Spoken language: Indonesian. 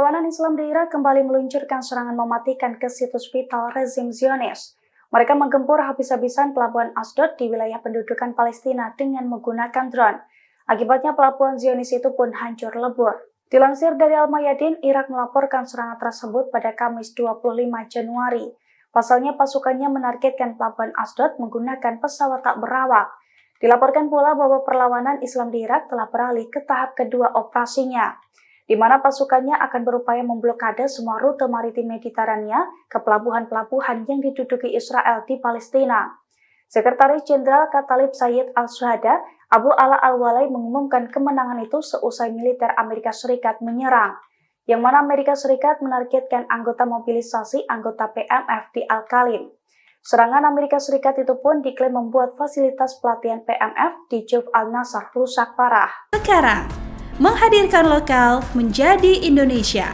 Perlawanan Islam di Irak kembali meluncurkan serangan mematikan ke situs vital rezim Zionis. Mereka menggempur habis-habisan pelabuhan Asdod di wilayah pendudukan Palestina dengan menggunakan drone. Akibatnya pelabuhan Zionis itu pun hancur lebur. Dilansir dari Al-Mayadin, Irak melaporkan serangan tersebut pada Kamis 25 Januari. Pasalnya pasukannya menargetkan pelabuhan Asdod menggunakan pesawat tak berawak. Dilaporkan pula bahwa perlawanan Islam di Irak telah beralih ke tahap kedua operasinya, di mana pasukannya akan berupaya memblokade semua rute maritim Mediterania ke pelabuhan-pelabuhan yang diduduki Israel di Palestina. Sekretaris Jenderal Katalib Sayyid al-Shuhada, Abu Ala al-Walay mengumumkan kemenangan itu seusai militer Amerika Serikat menyerang, yang mana Amerika Serikat menargetkan anggota mobilisasi anggota PMF di Al-Qalim. Serangan Amerika Serikat itu pun diklaim membuat fasilitas pelatihan PMF di Juf al-Nasr rusak parah. Sekarang, menghadirkan lokal menjadi Indonesia.